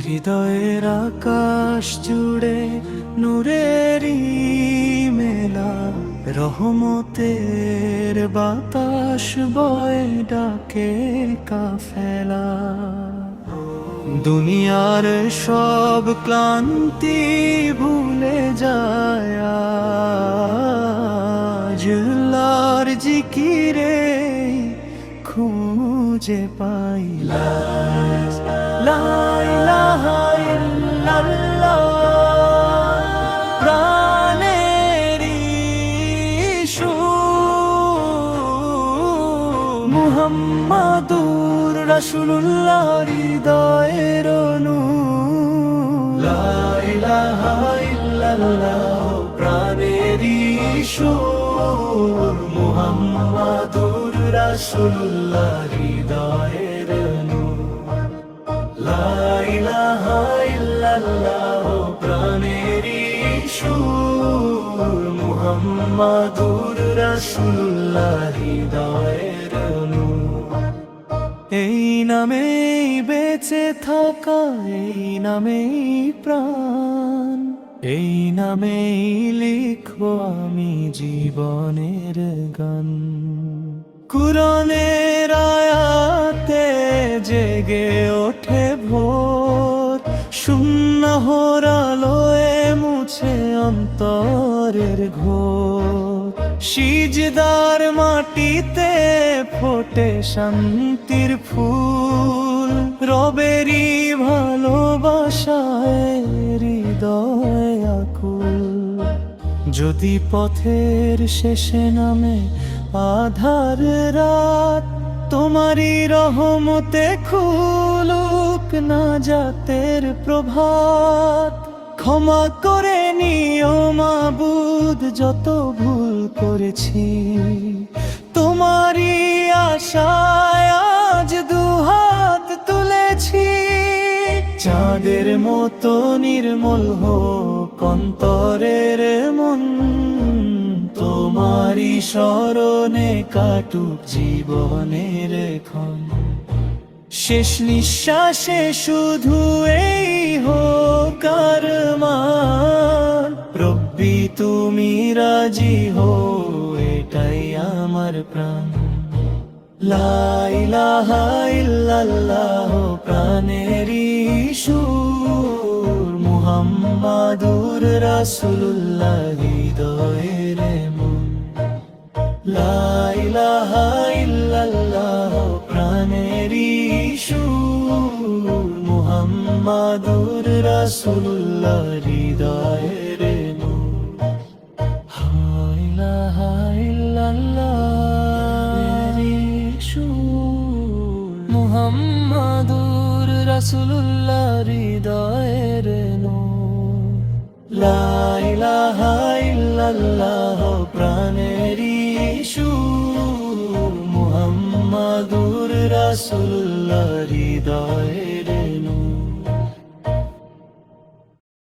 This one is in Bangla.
হৃদয়ের আকাশ জুড়ে নূরেরই মেলা, রহমতের বাতাস বয়ে ডাকে কাফেলা। দুনিয়ার সব ক্লান্তি ভুলে যায় আজ আল্লাহর জিকিরে খুঁজে পাই। লা ইলাহা ইল্লাল্লাহ, প্রাণেরই সুর মুহাম্মাদুর রাসূলুল্লাহ, হৃদয়ের নূর। লা ইলাহা ইল্লাল্লাহ, প্রাণেরই সুর মুহাম্মাদুর রাসূলুল্লাহ, হৃদয়ের নূর। লা ইলাহা ইল্লাল্লাহ, প্রাণেরই সুর মুহাম্মাদুর রাসূলুল্লাহ, হৃদয়ের নূর। এই নামেই বেঁচে থাকা, এই নামেই প্রাণ, এই নামেই লিখবো আমি জীবনের গান। কুরআনের আয়াতে জেগে ওঠে ভোর, শূন্য আলোয় মুছে অন্তরের ঘোর। সিজদার মাটিতে ফোটে শান্তির ফুল, রবেরই ভালোবাসায় হৃদয় আকুল। যদি পথের শেষে নামে আধার রাত, তোমারই রহমতে খুলুক নাজাতের প্রভাত। ক্ষমা করে নিও মাবুদ যত ভুল করেছি, তোমারই আশায় আজ দুহাত তুলেছি। চাঁদের মতো নির্মল হোক অন্তরের মন, তোমারই স্মরণে কাটুক জীবনের ক্ষণ। শেষ নিঃশ্বাসে শুধু এই হোক আরমান, রব্বি তুমি রাজি হো এটাই আমার প্রাণ। লা ইলাহা ইল্লাল্লাহ, প্রাণেরই সুর মুহাম্মাদুর রাসূলুল্লাহ, হৃদয়ের মন। লা ইলাহা ইল্লাল্লাহ, প্রাণেরই সুর মুহাম্মাদুর রাসূলুল্লাহ, হৃদয়ের মন। লা ইলাহা ইল্লাল্লাহ, মুহাম্মাদুর রাসূলুল্লাহ, হৃদয়ের নূর। লা ইলাহা ইল্লাল্লাহ, প্রাণেরই সুর মুহাম্মাদুর রাসূলুল্লাহ, হৃদয়ের